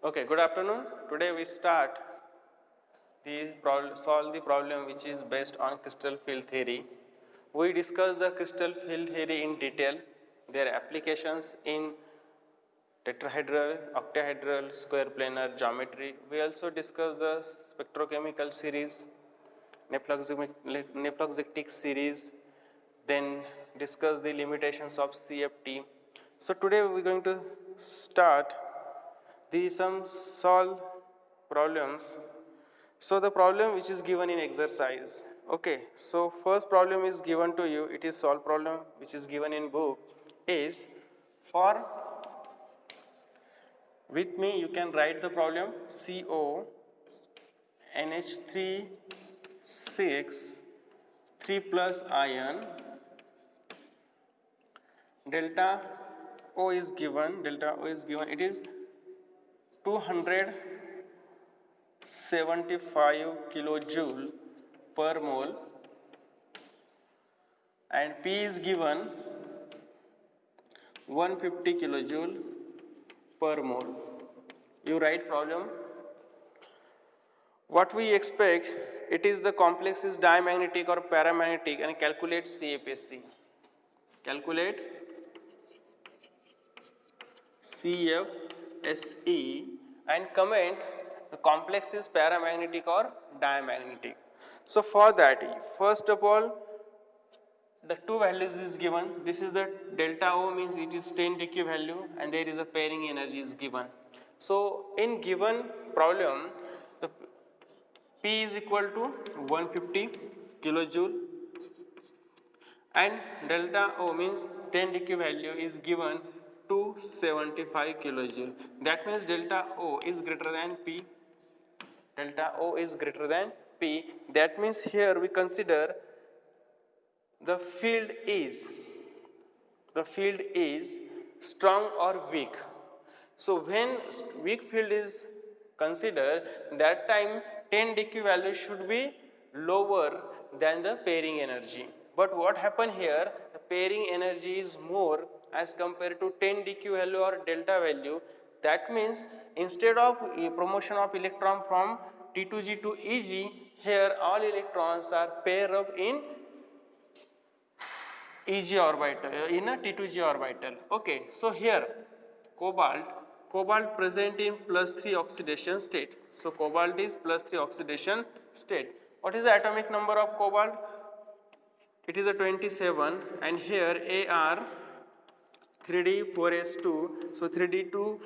Okay, good afternoon. Today we start solve the problem which is based on crystal field theory. We discuss the crystal field theory in detail, their applications in tetrahedral, octahedral, square planar geometry. We also discuss the spectrochemical series, Naproxetic series, then discuss the limitations of CFT. So today we are going to start the some solve problems. So the problem which is given in exercise. Okay, so first problem is given to you. It is solve problem which is given in book is for, with me you can write the problem CO NH3 6 3 plus ion, delta O is given, it is 275 kilojoule per mole, and P is given 150 kilojoule per mole. You write problem. What we expect, it is the complex is diamagnetic or paramagnetic, and calculate CFSE. Calculate CFSE and comment the complex is paramagnetic or diamagnetic. So for that, first of all, the two values is given. This is the delta O, means it is 10 dq value, and there is a pairing energy is given. So in given problem, the P is equal to 150 kilojoule and delta O means 10 dq value is given to 75 kilojoule. That means delta O is greater than P. Delta O is greater than P. That means here we consider the field is strong or weak. So when weak field is considered, that time 10 dq value should be lower than the pairing energy. But what happened here, the pairing energy is more as compared to 10 dq value or delta value. That means instead of promotion of electron from T2G to EG, here all electrons are pair up in EG orbital, in a T2G orbital. Okay, so here cobalt present in +3 oxidation state. So cobalt is +3 oxidation state. What is the atomic number of cobalt? It is a 27, and here Ar 3d 4s2, so 3d2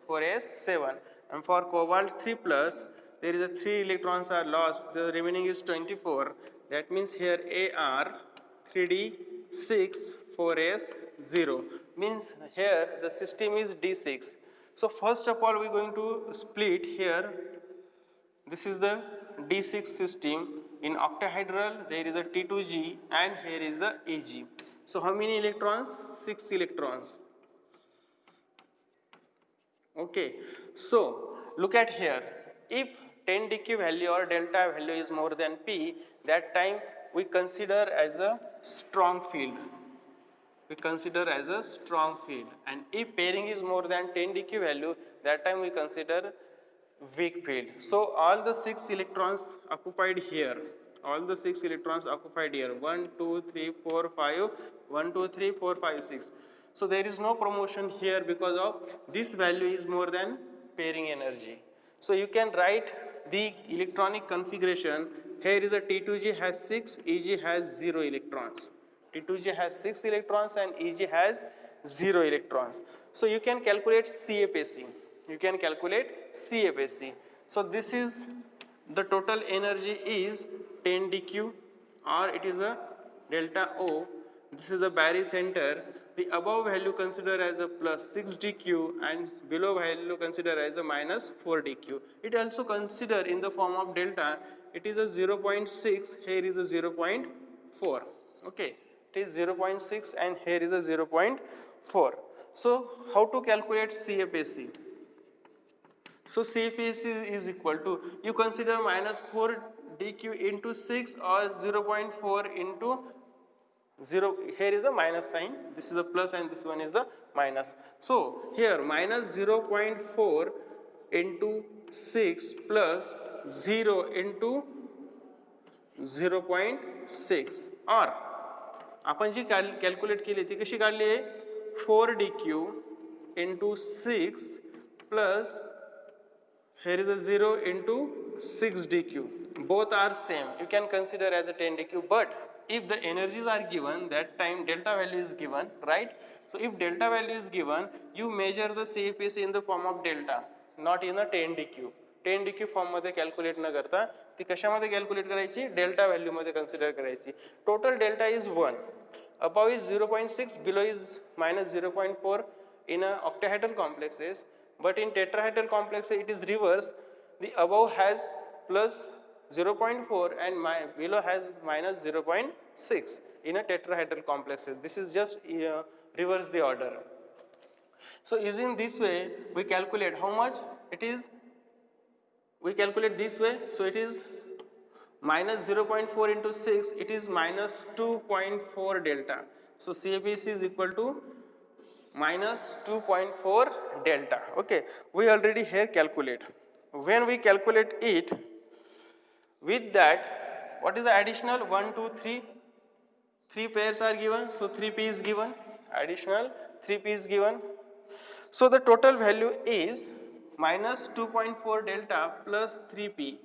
4s7, and for cobalt 3 plus there is a 3 electrons are lost, the remaining is 24. That means here Ar 3d6 4s0, means here the system is d6. So first of all we are going to split here. This is the D6 system. In octahedral there is a T2G and here is the EG. So how many electrons? 6 electrons. Okay. So look at here. If 10 dq value or delta value is more than P, that time we consider as a strong field. And if pairing is more than 10 dq value, that time we consider weak field. So all the 6 electrons occupied here, 1 2 3 4 5, 1 2 3 4 5 6. So there is no promotion here because of this value is more than pairing energy. So you can write the electronic configuration. Here is a T2G has 6, EG has 0 electrons. T2G has 6 electrons and EG has 0 electrons. So you can calculate CFSE. So this is the total energy is 10 dq, or it is a delta O. This is the barycenter. The above value consider as a plus 6 dq and below value consider as a minus 4 dq. It also consider in the form of delta. It is a 0.6, here is a 0.4. Okay, it is 0.6 and here is a 0.4. So how to calculate CFSE? So CFSE is equal to, you consider minus 4 dq into 6 or 0.4 into 0, here is a minus sign, this is a plus and this one is the minus. So here minus 0.4 into 6 plus 0 into 0.6 or आपण जी calculate केली ती कशी काढली आहे 4dq into 6 plus here is a 0 into 6dq. Both are same. You can consider as a 10dq, but if the energies are given, that time delta value is given, right? So if delta value is given, you measure the CFAC in the form of delta, not in a 10dq. 10dq form मध्ये calculate न करता ती कशामध्ये calculate करायची delta value मध्ये consider करायची. Total delta is 1, above is 0.6, below is minus 0.4 in a octahedral complexes, but in tetrahedral complexes it is reverse. The above has plus 0.4 and below has minus 0.6 in a tetrahedral complexes. This is just reverse the order. So using this way we calculate how much it is. We calculate this way, so it is minus 0.4 into 6, it is minus 2.4 delta. So CFAC is equal to minus 2.4 delta. Okay, we already here calculate. When we calculate it, with that, what is the additional 1, 2, 3? 3 pairs are given, so 3p is given, additional 3p is given. So the total value is minus 2.4 delta plus 3p.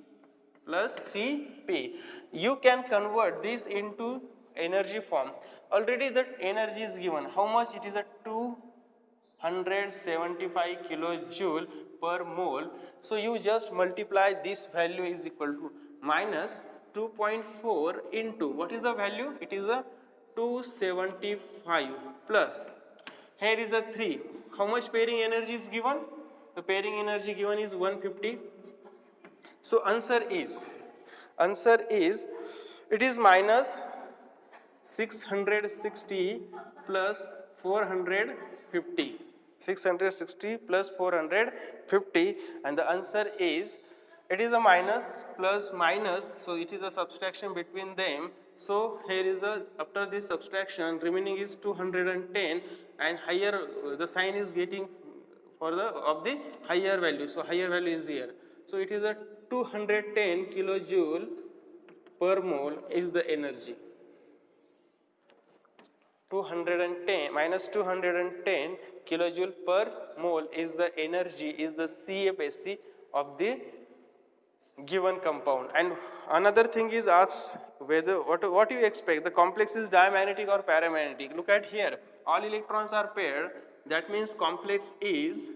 Plus 3p. You can convert this into energy form. Already the energy is given. How much? It is a 275 kilojoule per mole. So you just multiply this value is equal to minus 2.4 into what is the value? It is a 275 plus. Here is a 3. How much pairing energy is given? The pairing energy given is 150. So answer is it is minus 660 plus 450. 660 plus 450, and the answer is it is a minus plus minus, so it is a subtraction between them. So here is a after this subtraction remaining is 210, and higher the sign is getting for the of the higher value, so higher value is here. So it is a 210 kilojoule per mole is the energy. 210 minus 210 kilojoule per mole is the energy, is the CFAC of the given compound. And another thing is asked whether what you expect, the complex is diamagnetic or paramagnetic. Look at here, all electrons are paired, that means complex is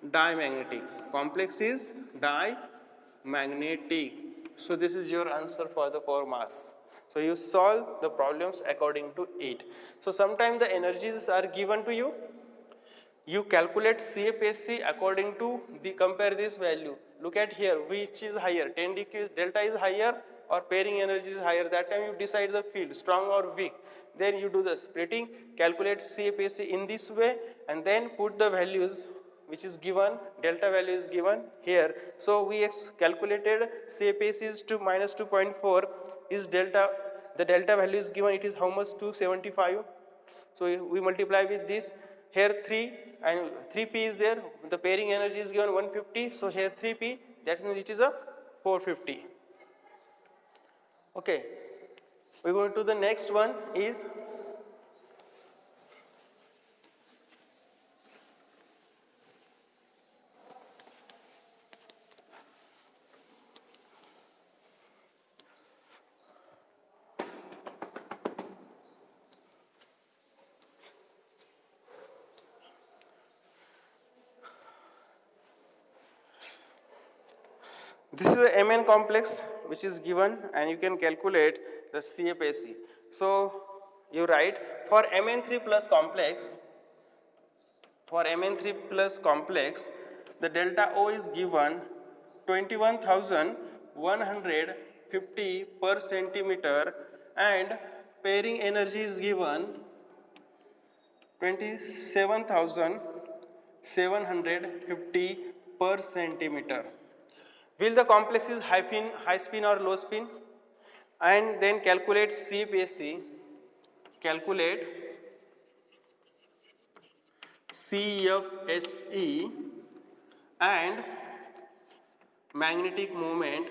diamagnetic. Complex is diamagnetic. So this is your answer for the 4 marks. So you solve the problems according to it. So sometimes the energies are given to you. You calculate CFAC according to the compare this value. Look at here, which is higher, 10 dq delta is higher or pairing energy is higher. That time you decide the field, strong or weak. Then you do the splitting, calculate CFAC in this way, and then put the values which is given, delta value is given here. So we calculated CFAC is to minus 2.4, is delta, the delta value is given, it is how much? 275. So we multiply with this, here 3 and 3p is there, the pairing energy is given 150, so here 3p, that means it is a 450. Okay, we go to the next one is this is a Mn complex which is given, and you can calculate the CFAC. So you write for Mn3 plus complex, the delta O is given 21,150 per centimeter, and pairing energy is given 27,750 per centimeter. Will the complex is high spin or low spin? And then calculate CFAC. calculate CFSE and magnetic moment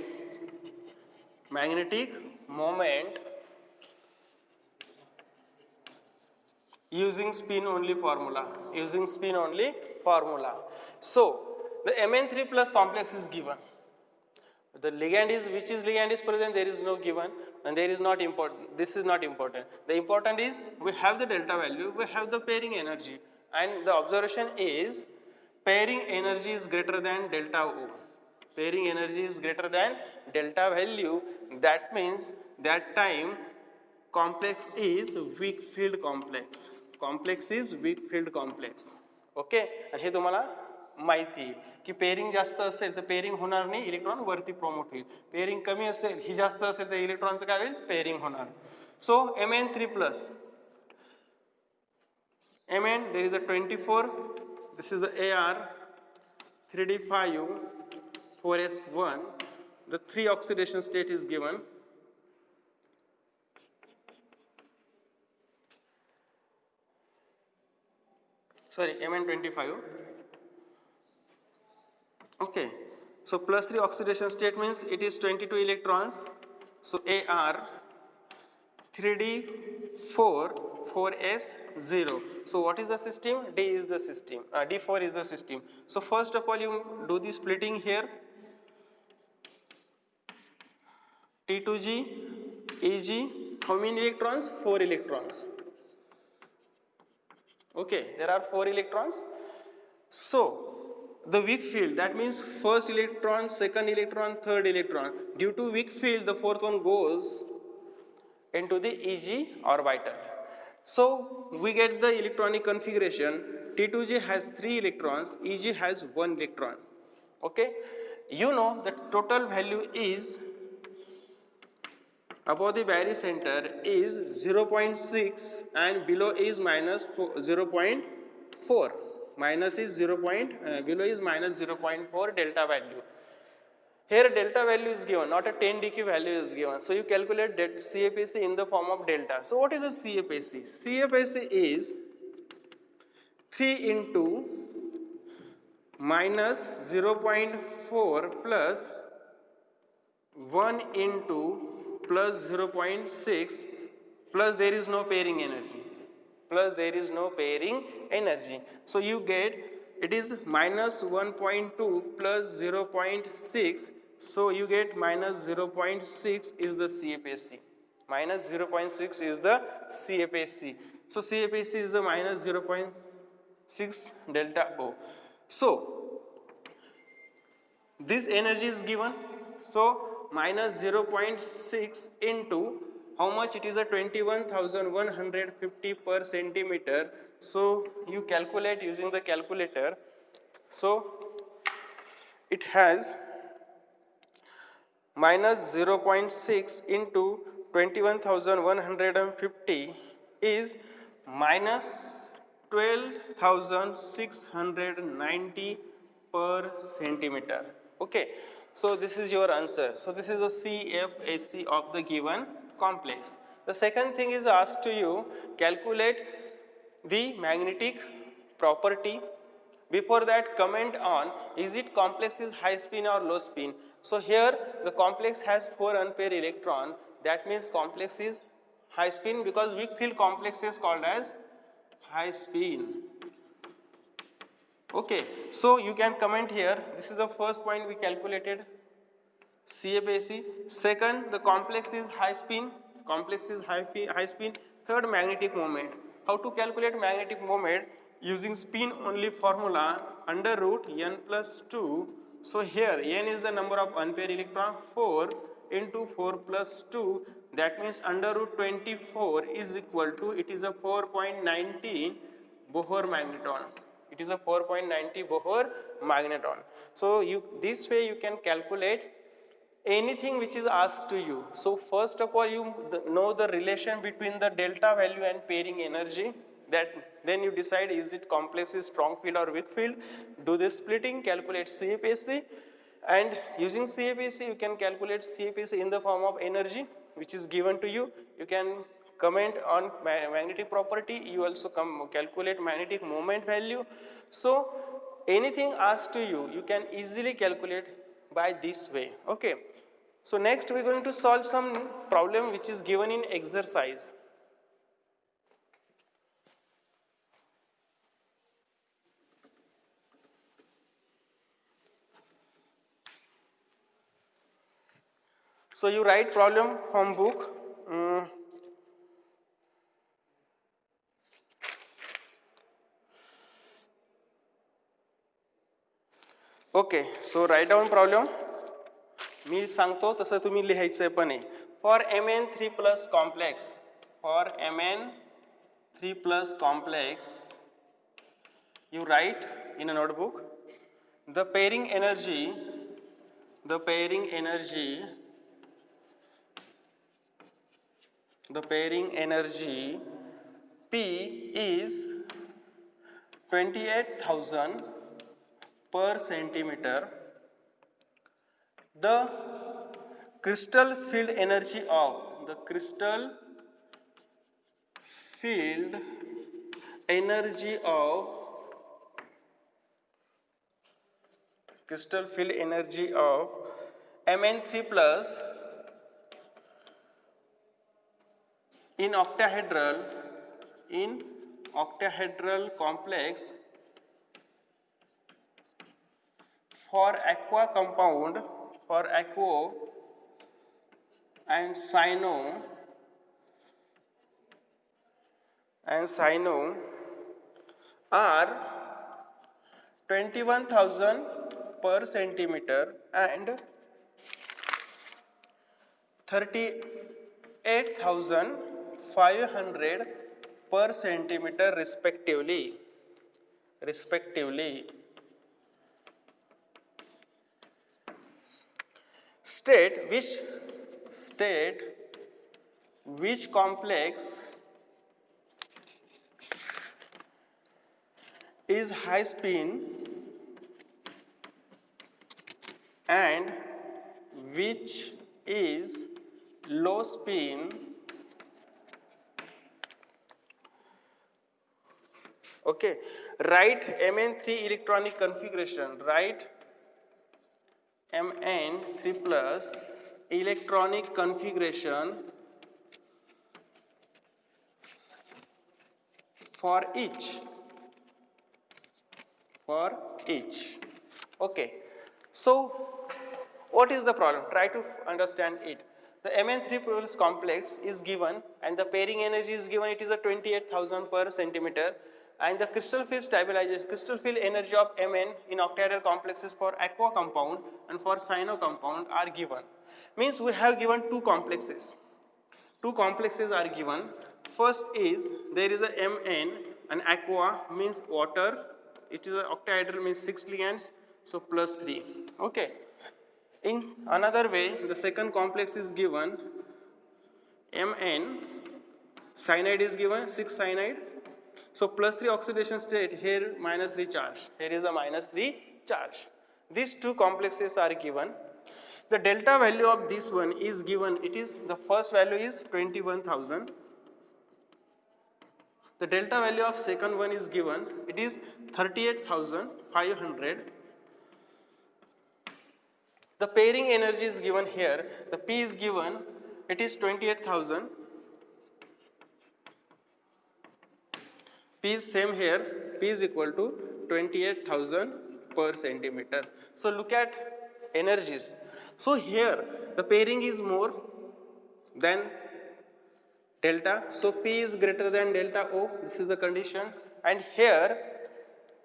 using spin only formula. So the Mn3 plus complex is given. The ligand is, which is ligand is present, there is no given, and there is not important. This is not important. The important is we have the delta value, we have the pairing energy, and the observation is pairing energy is greater than delta O. Pairing energy is greater than delta value. That means that time complex is weak field complex. Complex is weak field complex. Okay, आणि हे तुम्हाला माहिती आहे की pairing जास्त असेल तर pairing होणार नाही, इलेक्ट्रॉन वरती प्रमोट होईल. पेअरिंग कमी असेल, ही जास्त असेल तर इलेक्ट्रॉनचं काय होईल, पेअरिंग होणार. सो Mn3 plus Mn, there is a 24, this is the Ar 3d5 4s1, the 3 oxidation state is given. Sorry, Mn25. Okay, so plus 3 oxidation state means it is 22 electrons. So Ar 3d4 4s0. So what is the system? D is the system. D4 is the system. So first of all, you do the splitting here. T2g, Eg, how many electrons? 4 electrons. Okay, there are 4 electrons. So the weak field, that means first electron, second electron, third electron. Due to weak field, the fourth one goes into the Eg orbital. So we get the electronic configuration. T2g has 3 electrons, Eg has 1 electron. Okay, you know the total value is above the barycenter is 0.6 and below is minus 0.4. Minus is 0. Below is minus 0.4 delta value. Here delta value is given, not a 10 dq value is given. So you calculate that CFSE in the form of delta. So what is a CFSE? CFSE is 3 into minus 0.4 plus 1 into plus 0.6 plus there is no pairing energy. So you get it is minus 1.2 plus 0.6. So you get minus 0.6 is the CFSE. Minus 0.6 is the CFSE. So CFSE is a minus 0.6 delta O. So this energy is given. So minus 0.6 into how much? It is a 21,150 per centimeter. So you calculate using the calculator. So it has minus 0.6 into 21,150 is minus 12,690 per centimeter. Okay, so this is your answer. So this is a CFSE of the given complex. The second thing is asked to you, calculate the magnetic property. Before that, comment on is it complex is high spin or low spin. So here the complex has 4 unpaired electron. That means complex is high spin because weak field complex is called as high spin. Okay, so you can comment here. This is the first point we calculated, CFSE. Second, the complex is high spin. High spin. Third, magnetic moment. How to calculate magnetic moment? Using spin only formula, under root n plus 2. So here n is the number of unpaired electron, 4 into 4 plus 2. That means under root 24 is equal to, it is a 4.19 Bohr magneton. It is a 4.90 Bohr magneton. So this way you can calculate anything which is asked to you. So first of all, you know the relation between the delta value and pairing energy. Then you decide is it complex, is strong field or weak field. Do the splitting, calculate CFSE, and using CFSE you can calculate CFSE in the form of energy which is given to you. You can comment on magnetic property, you also calculate magnetic moment value. So anything asked to you, you can easily calculate by this way. Okay. So next we are going to solve some problem which is given in exercise. So you write problem from book. Okay, so write down problem. मी सांगतो तसं तुम्ही लिहायचं पण आहे. For Mn3+ complex, for Mn3+ complex, you write in a notebook the pairing energy P is 28,000 per centimeter. The crystal field energy of Mn3+ in octahedral complex for aqua compound, for aquo and cyano are 21,000 per centimeter and 38,500 per centimeter respectively. State which complex is high spin and which is low spin. Okay, write Mn3 electronic configuration. Write Mn3+ electronic configuration for each. Okay, so what is the problem? Try to understand it. The Mn3+ complex is given and the pairing energy is given, it is a 28,000 per centimeter, and the crystal field energy of Mn in octahedral complexes for aqua compound and for cyano compound are given. Means we have given two complexes. Two complexes are given. First is there is a Mn, and aqua means water. It is a octahedral, means 6 ligands, so +3. Okay. In another way, the second complex is given Mn, cyanide is given, 6 cyanide, so +3 oxidation state, here -3 charge, here is a -3 charge. These two complexes are given. The delta value of this one is given, it is, the first value is 21,000. The delta value of second one is given, it is 38,500. The pairing energy is given here, the P is given, it is 28,000. P is same here, P is equal to 28,000 per centimeter. So look at energies. So here the pairing is more than delta, so P is greater than delta O, this is the condition, and here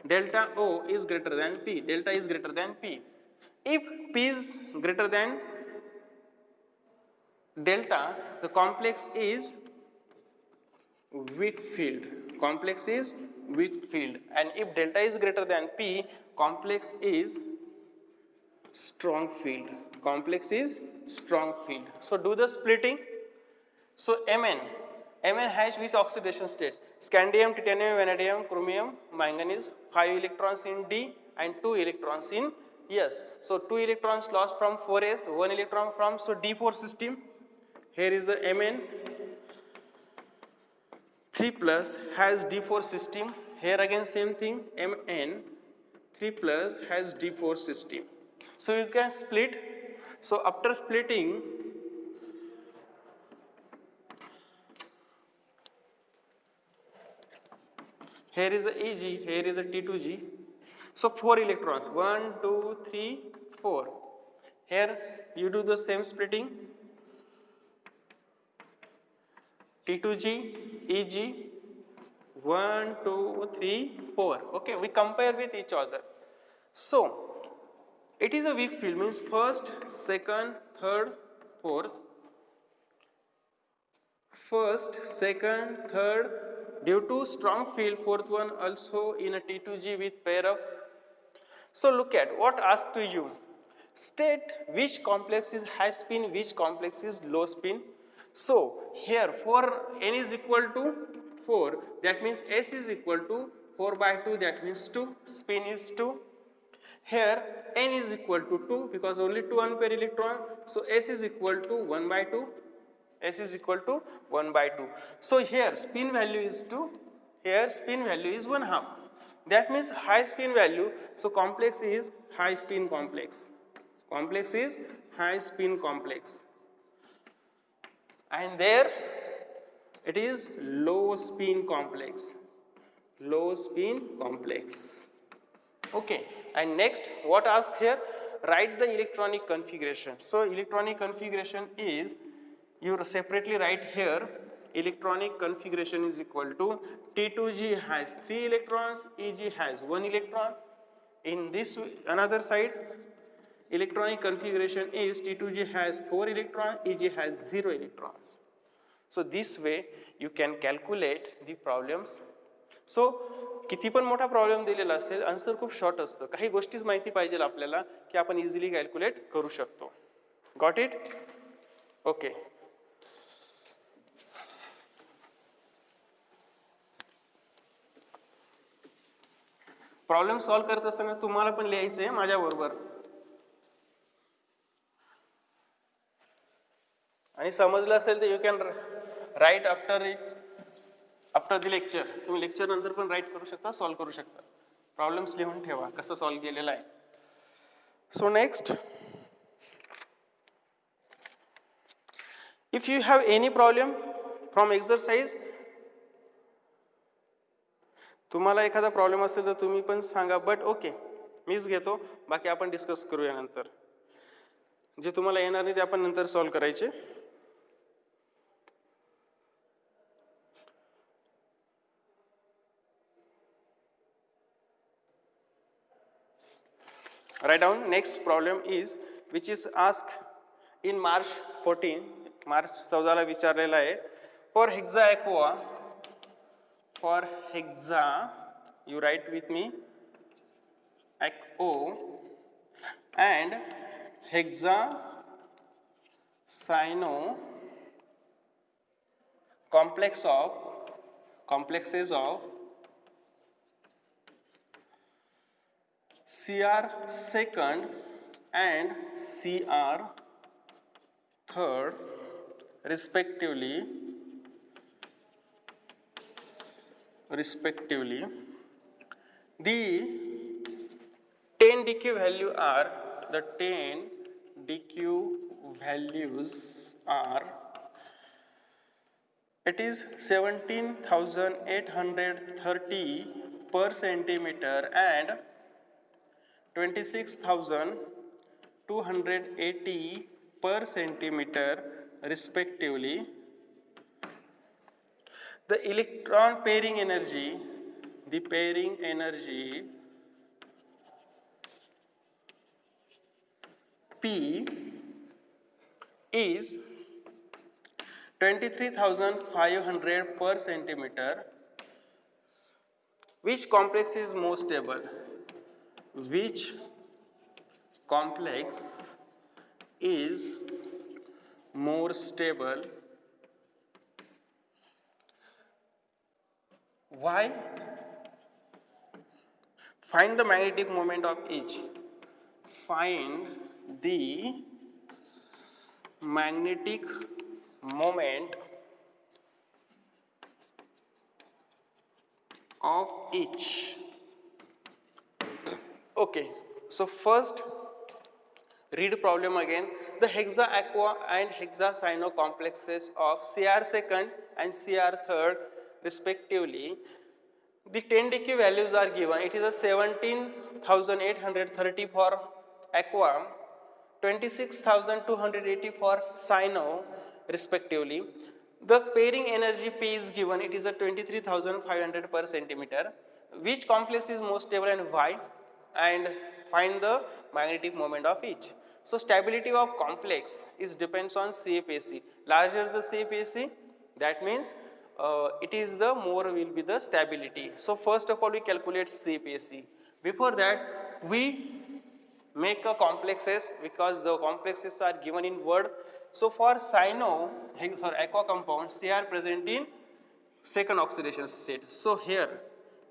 delta O is greater than P, delta is greater than P. If P is greater than delta, the complex is weak field. And if delta is greater than P, complex is strong field. So do the splitting. So Mn has which oxidation state? Scandium, titanium, vanadium, chromium, manganese, 5 electrons in D and 2 electrons in S. So 2 electrons lost from 4s, 1 electron from, so D4 system. Here is the Mn. 3 plus has d4 system. Here again same thing, Mn 3 plus has d4 system. So you can split. So after splitting, here is a Eg, here is a T2G. So 4 electrons, 1, 2, 3, 4. Here you do the same splitting. T2G, Eg, 1, 2, 3, 4. Okay, we compare with each other. So it is a weak field, means first, second, third, fourth. First, second, third, due to strong field, fourth one also in a T2G with pair up. So look at what asked to you. State which complex is high spin, which complex is low spin. So here for n is equal to 4, that means S is equal to 4 by 2, that means 2, spin is 2. Here n is equal to 2 because only 2 unpaired electron, so S is equal to 1 by 2. S is equal to 1 by 2. So here spin value is 2, here spin value is 1/2. That means high spin value, so complex is high spin complex. Complex is high spin complex. And there it is low spin complex. Low spin complex. Okay, and next what asked here? Write the electronic configuration. So electronic configuration is, you separately write here, electronic configuration is equal to T2G has 3 electrons, Eg has 1 electron. In this another side, electronic configuration is T2G has 4 electrons, Eg has 0 electrons. So this way you can calculate the problems. So किती पण मोठा problem दिलेला असेल, answer खूप short असतं. काही गोष्टीच माहिती पाहिजे आपल्याला की आपण इझिली कॅल्क्युलेट करू शकतो. Got it? Okay. Problem solve करत असताना तुम्हाला पण लिहायचं आहे माझ्याबरोबर. आणि समजलं असेल तर you can write after the lecture. तुम्ही लेक्चर नंतर पण राईट करू शकता, सॉल्व करू शकता. प्रॉब्लेम्स लिहून ठेवा कसं सॉल्व केलेला आहे. So next, if you have any problem from exercise, तुम्हाला एखादा प्रॉब्लेम असेल तर तुम्ही पण सांगा. बट ओके, मीच घेतो, बाकी आपण डिस्कस करूया नंतर. जे तुम्हाला येणार नाही ते आपण नंतर सॉल्व करायचे. Write down. Next problem is, which is asked in March 14, March 14 ला विचारलेला आहे. For hexa aqua, for hexa, you write with me, aquo and hexa cyano complexes of Cr second and Cr third respectively, the 10 dq value are, the 10 dq values are, it is 17,830 per centimeter and 26,280 per centimeter respectively. The electron pairing energy, the pairing energy P is 23,500 per centimeter. Which complex is more stable? Which complex is more stable? Why? Find the magnetic moment of each. Find the magnetic moment of each. Okay, so first read problem again. The hexa aqua and hexa cyano complexes of Cr second and Cr third respectively. The 10 DQ values are given. It is a 17,830 for aqua, 26,280 for cyano respectively. The pairing energy P is given. It is a 23,500 per centimeter. Which complex is most stable and why? And find the magnetic moment of each. So stability of complex is depends on CFAC. Larger the CFAC, that means it is the more will be the stability. So first of all we calculate CFAC. Before that we make a complexes because the complexes are given in word. So for cyano aqua compounds, they are present in second oxidation state. So here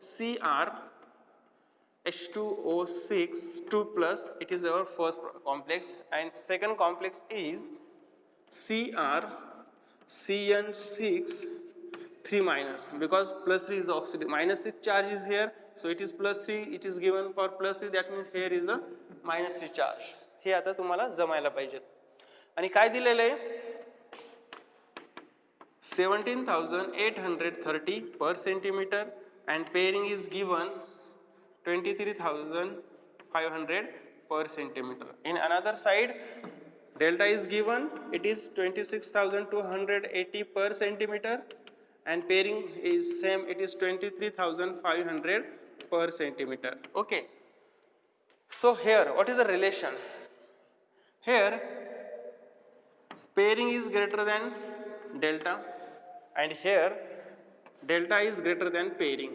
Cr H2O6 2 plus, it is our first complex, and second complex is Cr Cn6 3 minus, because plus 3 is the oxidation, minus 6 charge is here, so it is plus 3, it is given for plus 3, that means here is the minus 3 charge. हे आता तुम्हाला जमायला पाहिजे. आणि काय दिलेलं आहे 17,830 per centimeter and pairing is given 23,500 per centimeter. In another side delta is given, it is 26,280 per centimeter and pairing is same, it is 23,500 per centimeter. Okay, so here what is the relation? Here pairing is greater than delta and here delta is greater than pairing.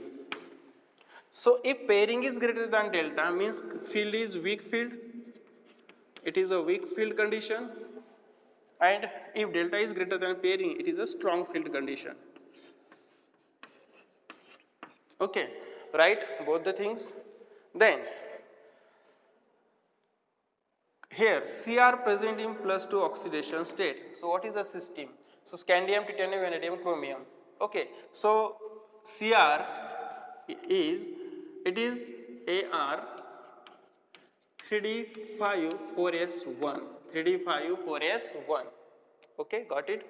So if pairing is greater than delta means field is weak field, it is a weak field condition, and if delta is greater than pairing it is a strong field condition. Okay, right, both the things. Then here Cr present in +2 oxidation state. So what is the system? So scandium, titanium, vanadium, chromium. Okay, so Cr is, it is Ar 3d54s1, 3d54s1. Okay, got it.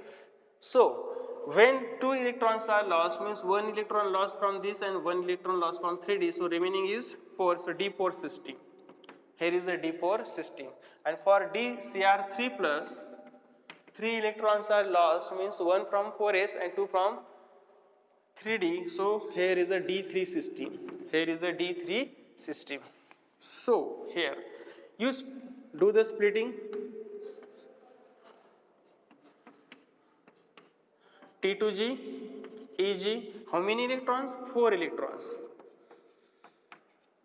So when 2 electrons are lost means 1 electron lost from this and 1 electron lost from 3d, so remaining is 4, so d4 system. Here is the d4 system, and for d Cr3 plus 3 electrons are lost means 1 from 4s and 2 from 3d, so here is a d3 system, here is a d3 system. So here you do the splitting. T2G, EG, how many electrons? 4 electrons.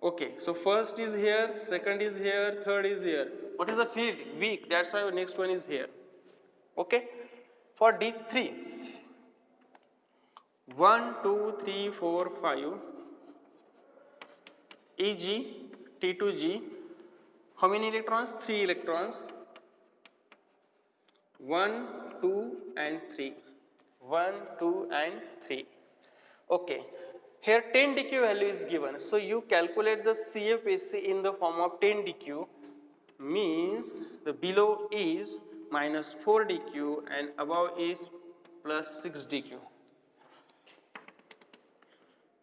Okay, so first is here, second is here, third is here. What is the field? Weak, that's why next one is here. Okay, for D3, 1, 2, 3, 4, 5, EG, T2G, how many electrons? 3 electrons, 1, 2 and 3, 1, 2 and 3. Okay, here 10 DQ value is given, so you calculate the CFAC in the form of 10 DQ, means the below is minus 4 DQ and above is plus 6 DQ.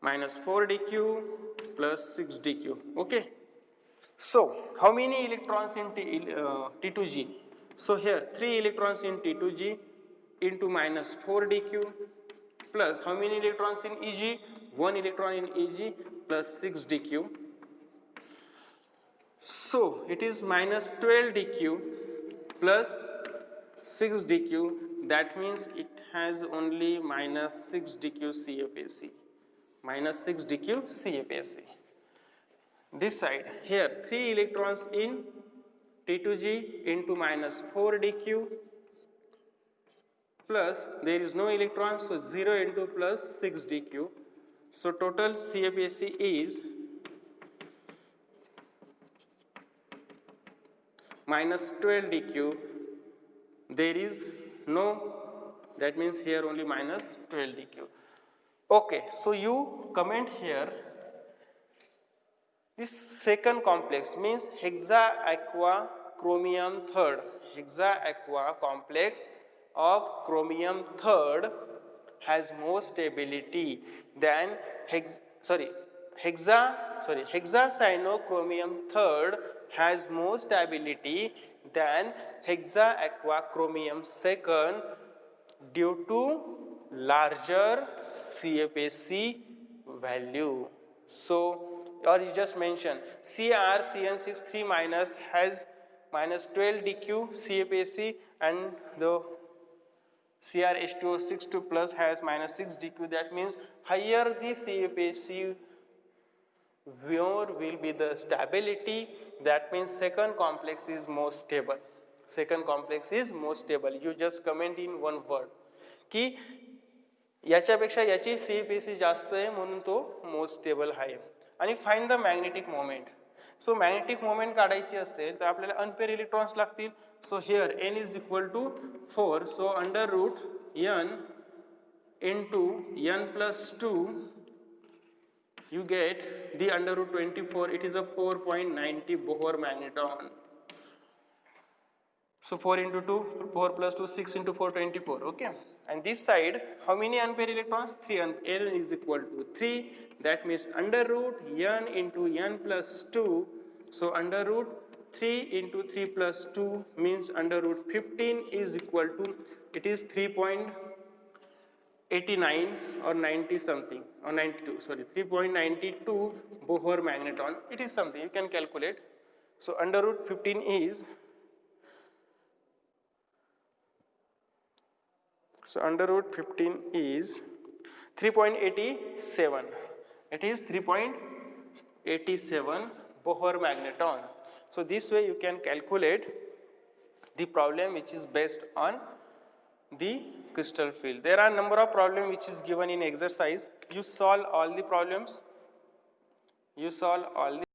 Minus 4 DQ plus 6 DQ. Okay, so how many electrons in T2G? So here 3 electrons in T2G into minus 4 DQ plus how many electrons in EG? 1 electron in EG plus 6 DQ. So it is minus 12 DQ plus 6 DQ, that means it has only minus 6 DQ CFAC, minus 6 DQ CFAC. This side here 3 electrons in T2G into minus 4 DQ plus there is no electron, so 0 into plus 6 DQ, so total CFAC is minus 12 DQ, there is no, that means here only minus 12 DQ. Okay, so you comment here. This second complex means hexa-aqua chromium third. Hexa-aqua complex of chromium third has more stability than hexacyanochromium third has more stability than hexa-aqua chromium second due to larger CFAC value. So, or you just mention CrCN6 3 minus has minus 12 dq CFAC and the CrH2O6 2 plus has minus 6 dq. That means higher the CFAC, more will be the stability. That means second complex is more stable. Second complex is more stable. You just comment in one word की याच्यापेक्षा याची CFAC जास्त आहे म्हणून तो most stable आहे. आणि find the magnetic moment. So magnetic moment काढायची असेल तर आपल्याला अनपेअर इलेक्ट्रॉन्स लागतील. So here n is equal to 4. So under root n into n plus 2 you get the under root 24. It is a 4.90 Bohr magneton. So 4 into 2, 4 plus 2, 6 into 4, 24. Okay. And this side, how many unpaired electrons? 3. N is equal to 3. That means under root n into n plus 2. So under root 3 into 3 plus 2 means under root 15 is equal to, it is 3.89 or 90 something, or 92, sorry, 3.92 Bohr magneton. It is something you can calculate. So under root 15 is, so under root 15 is 3.87. It is 3.87 Bohr magneton. So this way you can calculate the problem which is based on the crystal field. There are number of problems which is given in exercise. You solve all the problems. You solve all the